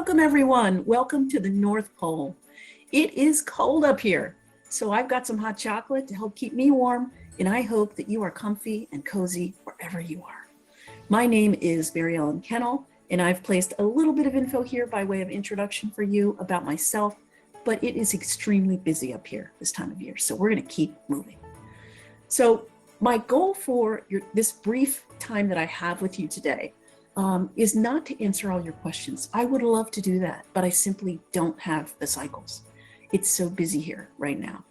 Welcome everyone. Welcome to the North Pole. It is cold up here, so I've got some hot chocolate to help keep me warm, and I hope that you are comfy and cozy wherever you are. My name is Mary Ellen Kennel, and I've placed a little bit of info here by way of introduction for you about myself, but it is extremely busy up here this time of year, so we're going to keep moving. So my goal for this brief time that I have with you today is not to answer all your questions. I would love to do that, but I simply don't have the cycles. It's so busy here right now.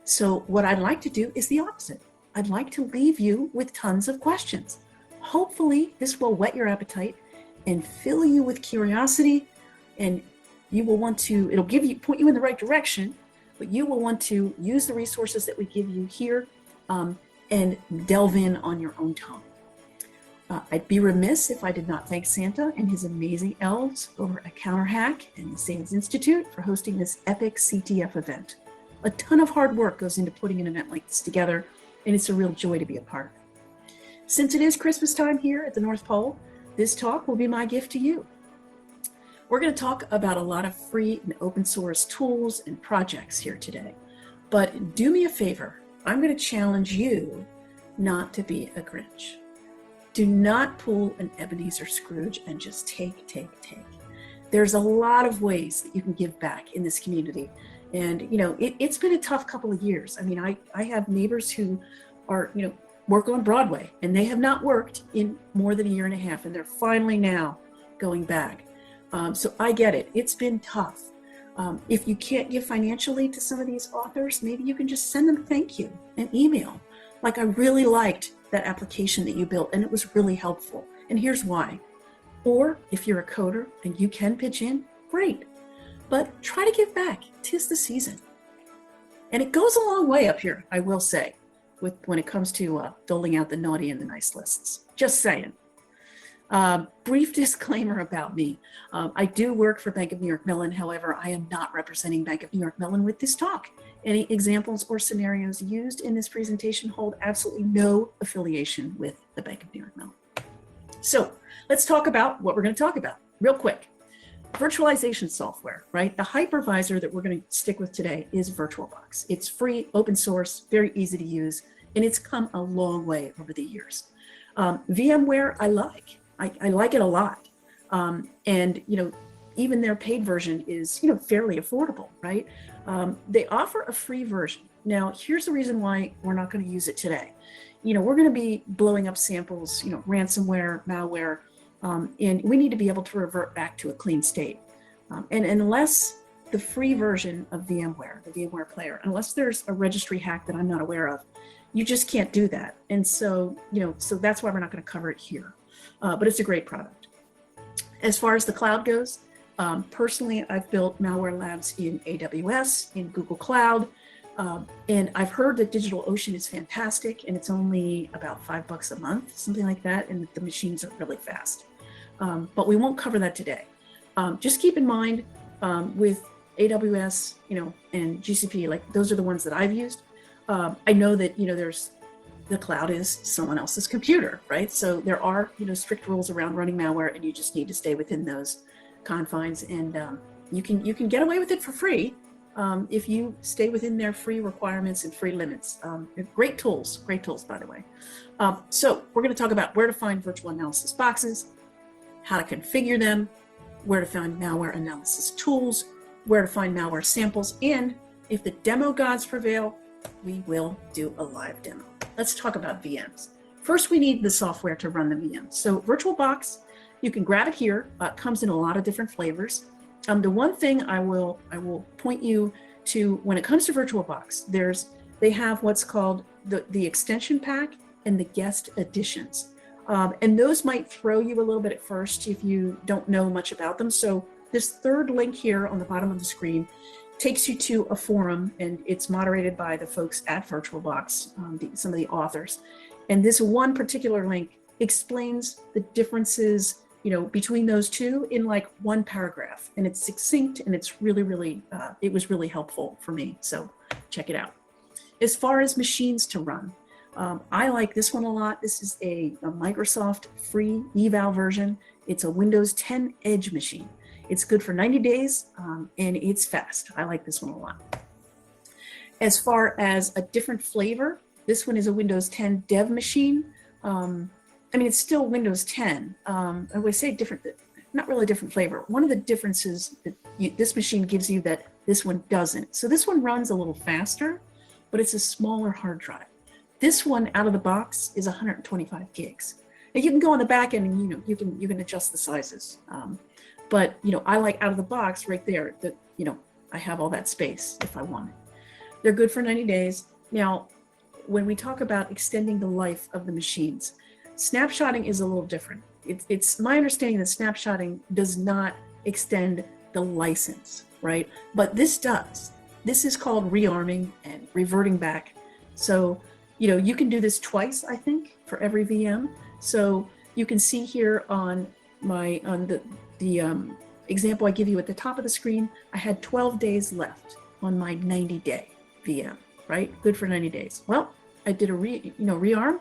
So what I'd like to do is the opposite. I'd like to leave you with tons of questions. Hopefully this will whet your appetite and fill you with curiosity, and you will want to, it'll point you in the right direction, but you will want to use the resources that we give you here and delve in on your own time. I'd be remiss if I did not thank Santa and his amazing elves over at CounterHack and the Sands Institute for hosting this epic CTF event. A ton of hard work goes into putting an event like this together, and it's a real joy to be a part. Since it is Christmas time here at the North Pole, this talk will be my gift to you. We're going to talk about a lot of free and open source tools and projects here today, but do me a favor. I'm going to challenge you not to be a Grinch. Do not pull an Ebenezer Scrooge and just take. There's a lot of ways that you can give back in this community. And, you know, it's been a tough couple of years. I mean, I have neighbors who are, work on Broadway, and they have not worked in more than a year and a half, and they're finally now going back. So I get it. It's been tough. If you can't give financially to some of these authors, maybe you can just send them thank you, an email. Like, I really liked that application that you built, and it was really helpful. And here's why. Or if you're a coder and you can pitch in, great. But try to give back. 'Tis the season. And it goes a long way up here, I will say, when it comes to doling out the naughty and the nice lists. Just saying. Brief disclaimer about me. I do work for Bank of New York Mellon. However, I am not representing Bank of New York Mellon with this talk. Any examples or scenarios used in this presentation hold absolutely no affiliation with the Bank of New York Mellon. So let's talk about what we're going to talk about real quick. Virtualization software, right? The hypervisor that we're going to stick with today is VirtualBox. It's free, open source, very easy to use, and it's come a long way over the years. VMware, I like. I like it a lot. And, even their paid version is, fairly affordable, right? They offer a free version. Now, here's the reason why we're not going to use it today. We're going to be blowing up samples, ransomware, malware, and we need to be able to revert back to a clean state. And unless the free version of VMware, the VMware player, unless there's a registry hack that I'm not aware of, you just can't do that. And so, so that's why we're not going to cover it here. But it's a great product. As far as the cloud goes, personally, I've built malware labs in AWS, in Google Cloud, and I've heard that DigitalOcean is fantastic, and it's only about $5 a month, something like that, and the machines are really fast. But we won't cover that today. Just keep in mind with AWS, and GCP, like those are the ones that I've used. I know that the cloud is someone else's computer, right? So there are strict rules around running malware, and you just need to stay within those confines, and you can get away with it for free if you stay within their free requirements and free limits. Great tools, by the way. So we're going to talk about where to find virtual analysis boxes, how to configure them, where to find malware analysis tools, where to find malware samples, and if the demo gods prevail, we will do a live demo. Let's talk about VMs. First, we need the software to run the VM. So VirtualBox, you can grab it here. It comes in a lot of different flavors. The one thing I will point you to when it comes to VirtualBox, they have what's called the extension pack and the guest editions. And those might throw you a little bit at first if you don't know much about them. So this third link here on the bottom of the screen takes you to a forum, and it's moderated by the folks at VirtualBox, some of the authors. And this one particular link explains the differences, between those two in like one paragraph, and it's succinct, and it's really, it was really helpful for me. So check it out. As far as machines to run, I like this one a lot. This is a Microsoft free eval version. It's a Windows 10 Edge machine. It's good for 90 days, and it's fast. I like this one a lot. As far as a different flavor, this one is a Windows 10 dev machine. I mean, it's still Windows 10. I would say different, not really a different flavor. One of the differences that this machine gives you that this one doesn't. So this one runs a little faster, but it's a smaller hard drive. This one out of the box is 125 gigs. Now you can go on the back end and you can adjust the sizes. But I like out of the box right there that I have all that space if I want it. They're good for 90 days. Now, when we talk about extending the life of the machines, snapshotting is a little different. It's my understanding that snapshotting does not extend the license, right? But this does. This is called rearming and reverting back. So, you can do this twice, I think, for every VM. So you can see here on the example I give you at the top of the screen, I had 12 days left on my 90-day VM, right? Good for 90 days. Well, I did a rearm,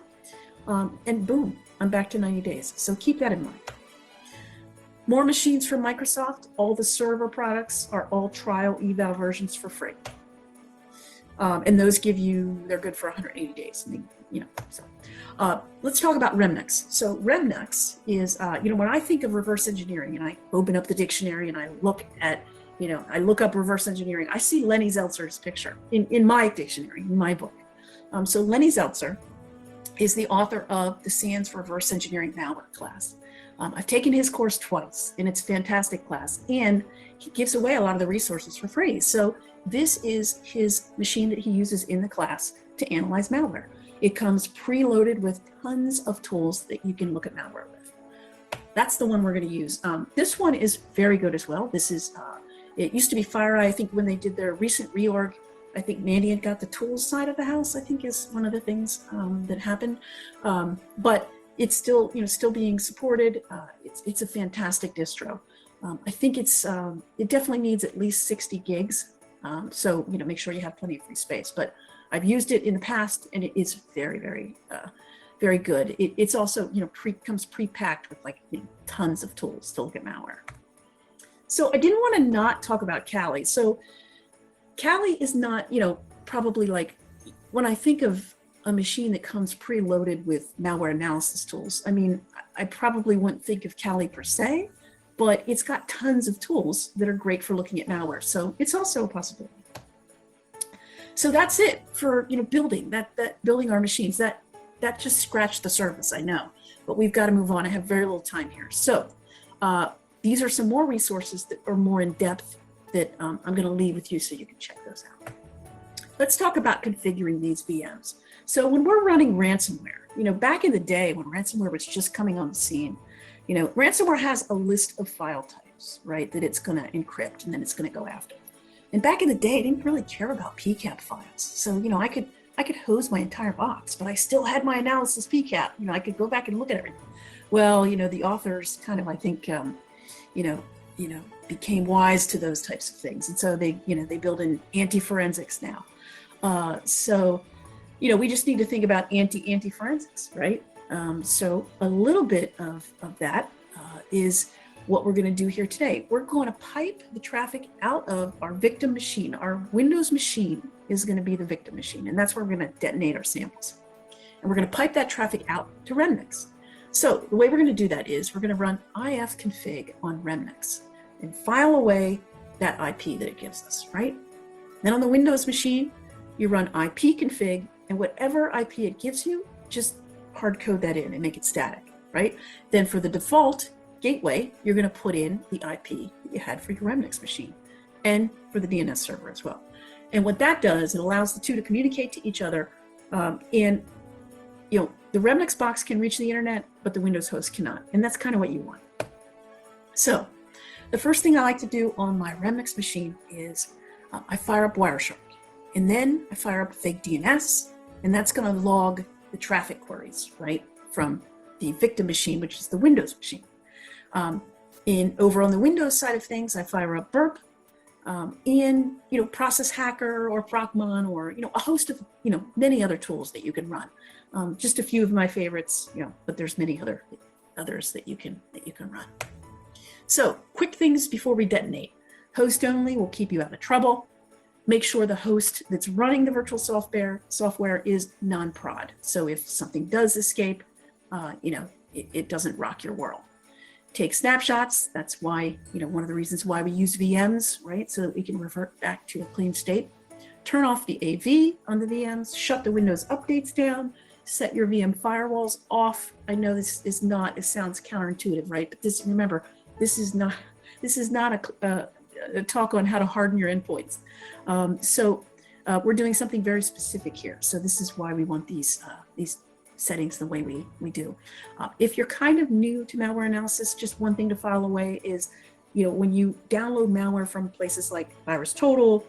and boom, I'm back to 90 days. So keep that in mind. More machines from Microsoft. All the server products are all trial eval versions for free. And those they're good for 180 days. Let's talk about Remnux. So Remnux is, when I think of reverse engineering and I open up the dictionary and I look at, I look up reverse engineering, I see Lenny Zeltzer's picture in my dictionary, in my book. So Lenny Zeltzer is the author of the SANS Reverse Engineering Malware class. I've taken his course twice, and it's a fantastic class, and he gives away a lot of the resources for free. So this is his machine that he uses in the class to analyze malware. It comes preloaded with tons of tools that you can look at malware with. That's the one we're going to use. This one is very good as well. This is, it used to be FireEye. I think when they did their recent reorg, I think Mandiant got the tools side of the house, I think is one of the things that happened. But it's still, still being supported. It's a fantastic distro. I think it definitely needs at least 60 gigs. So, make sure you have plenty of free space. But I've used it in the past, and it is very, very, very good. It's also, comes pre-packed with tons of tools to look at malware. So I didn't want to not talk about Kali. So Kali is not, probably when I think of a machine that comes preloaded with malware analysis tools, I mean, I probably wouldn't think of Kali per se, but it's got tons of tools that are great for looking at malware. So it's also a possibility. So that's it for, building building our machines. That just scratched the surface, I know, but we've got to move on. I have very little time here. So these are some more resources that are more in depth that I'm going to leave with you so you can check those out. Let's talk about configuring these VMs. So when we're running ransomware, back in the day when ransomware was just coming on the scene, ransomware has a list of file types, right, that it's going to encrypt and then it's going to go after. And back in the day, I didn't really care about PCAP files. So, I could hose my entire box, but I still had my analysis PCAP. I could go back and look at everything. Well, the authors kind of, I think, became wise to those types of things. And so they build in anti-forensics now. So, we just need to think about anti-forensics, right? So a little bit of that is what we're going to do here today. We're going to pipe the traffic out of our victim machine. Our Windows machine is going to be the victim machine, and that's where we're going to detonate our samples. And we're going to pipe that traffic out to Remnux. So the way we're going to do that is we're going to run ifconfig on Remnux and file away that IP that it gives us, right? Then on the Windows machine, you run ipconfig, and whatever IP it gives you, just hard code that in and make it static, right? Then for the default gateway, you're going to put in the IP that you had for your Remnux machine and for the DNS server as well. And what that does, it allows the two to communicate to each other. And the Remnux box can reach the internet, but the Windows host cannot. And that's kind of what you want. So the first thing I like to do on my Remnux machine is I fire up Wireshark, and then I fire up fake DNS, and that's going to log the traffic queries, right, from the victim machine, which is the Windows machine. Over on the Windows side of things, I fire up Burp, and Process Hacker or Procmon or a host of many other tools that you can run. Just a few of my favorites, but there's many others that you can run. So quick things before we detonate. Host only will keep you out of trouble. Make sure the host that's running the virtual software is non-prod. So if something does escape, it doesn't rock your world. Take snapshots. That's why, one of the reasons why we use VMs, right? So that we can revert back to a clean state. Turn off the AV on the VMs, shut the Windows updates down, set your VM firewalls off. I know this is not, it sounds counterintuitive, right? But remember, this is not a talk on how to harden your endpoints. We're doing something very specific here. So this is why we want these settings the way we do. If you're kind of new to malware analysis, just one thing to file away is, when you download malware from places like VirusTotal,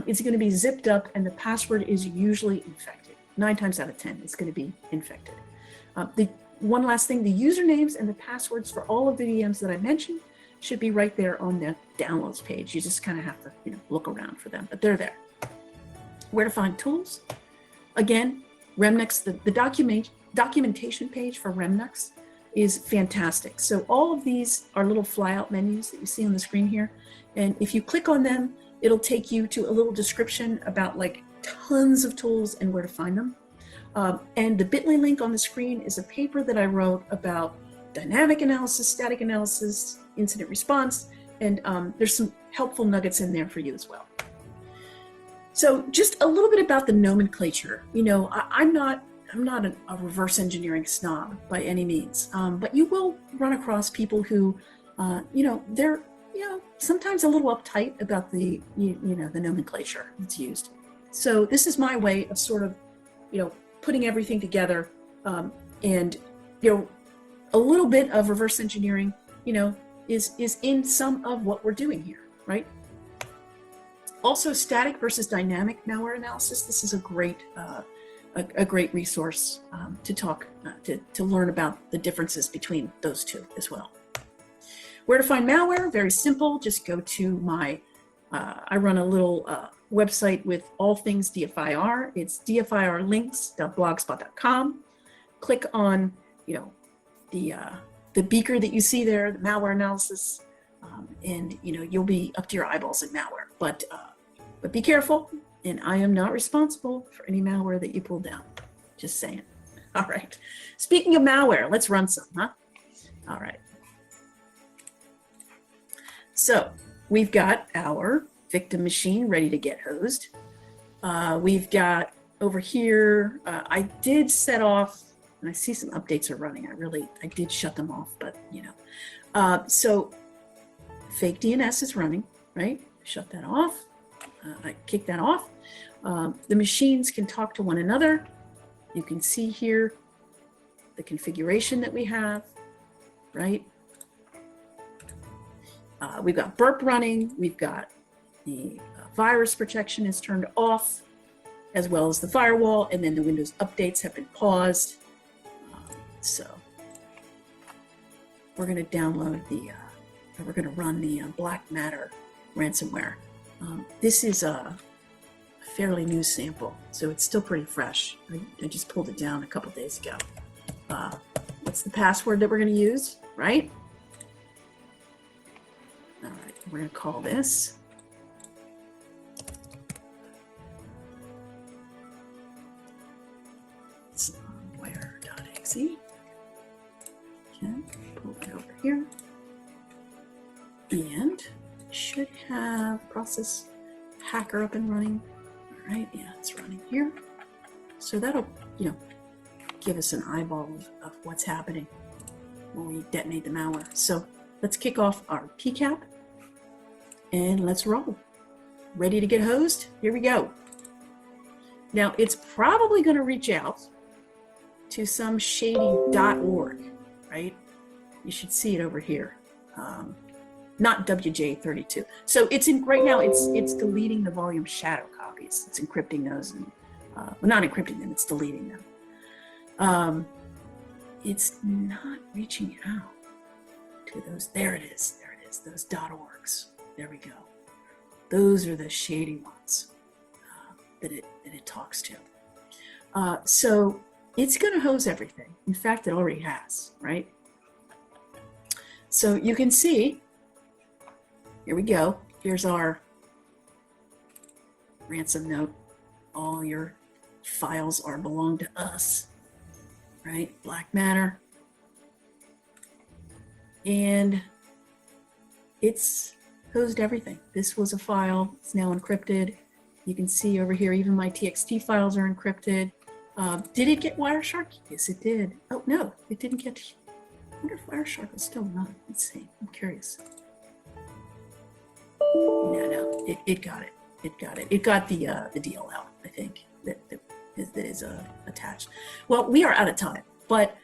it's going to be zipped up and the password is usually infected. 9 times out of 10, it's going to be infected. The one last thing, the usernames and the passwords for all of the VMs that I mentioned should be right there on the downloads page. You just kind of have to look around for them, but they're there. Where to find tools? Again, Remnux, the documentation page for Remnux is fantastic. So all of these are little flyout menus that you see on the screen here. And if you click on them, it'll take you to a little description about like tons of tools and where to find them. And the bit.ly link on the screen is a paper that I wrote about dynamic analysis, static analysis, incident response, and there's some helpful nuggets in there for you as well. So just a little bit about the nomenclature. I'm not a reverse engineering snob by any means, but you will run across people who, they're sometimes a little uptight about the the nomenclature that's used. So this is my way of sort of putting everything together, and a little bit of reverse engineering is in some of what we're doing here, right? Also, static versus dynamic malware analysis. This is a great resource to learn about the differences between those two as well. Where to find malware? Very simple. Just go to my, I run a little website with all things DFIR. It's dfirlinks.blogspot.com. Click on, the beaker that you see there, the malware analysis, and you'll be up to your eyeballs in malware. But be careful, and I am not responsible for any malware that you pull down. Just saying. All right. Speaking of malware, let's run some, huh? All right. So we've got our victim machine ready to get hosed. We've got over here, I did set off, and I see some updates are running. I did shut them off, but so fake DNS is running, right? Shut that off. I kicked that off. The machines can talk to one another. You can see here the configuration that we have, right? We've got burp running. We've got the virus protection is turned off, as well as the firewall, and then the Windows updates have been paused. So we're going to download we're going to run the Black Matter ransomware. This is a fairly new sample, so it's still pretty fresh. I just pulled it down a couple days ago. What's the password that we're going to use, right? All right, we're going to call this somewhere.exe. Okay, pull it over here. And should have process hacker up and running. All right, yeah, it's running here. So that'll, give us an eyeball of what's happening when we detonate the malware. So let's kick off our PCAP and let's roll. Ready to get hosed? Here we go. Now it's probably going to reach out to some shady.org, right? You should see it over here. Not WJ32. So it's in right now. It's deleting the volume shadow copies. It's encrypting those, and well, not encrypting them. It's deleting them. It's not reaching out to those. There it is. There it is. Those .orgs. There we go. Those are the shady ones that it talks to. So it's going to hose everything. In fact, it already has, right? So you can see here we go. Here's our ransom note. All your files belong to us, right? Black matter. And it's hosed everything. This was a file. It's now encrypted. You can see over here, even my TXT files are encrypted. Did it get Wireshark? Yes, it did. Oh, no, it didn't get. I wonder if Wireshark is still on. Let's see. I'm curious. No, it got it. It got it. It got the DLL, I think, that is attached. Well, we are out of time, but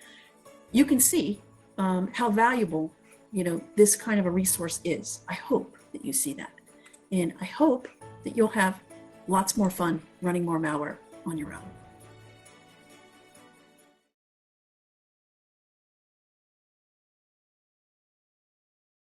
you can see how valuable, this kind of a resource is. I hope that you see that. And I hope that you'll have lots more fun running more malware on your own.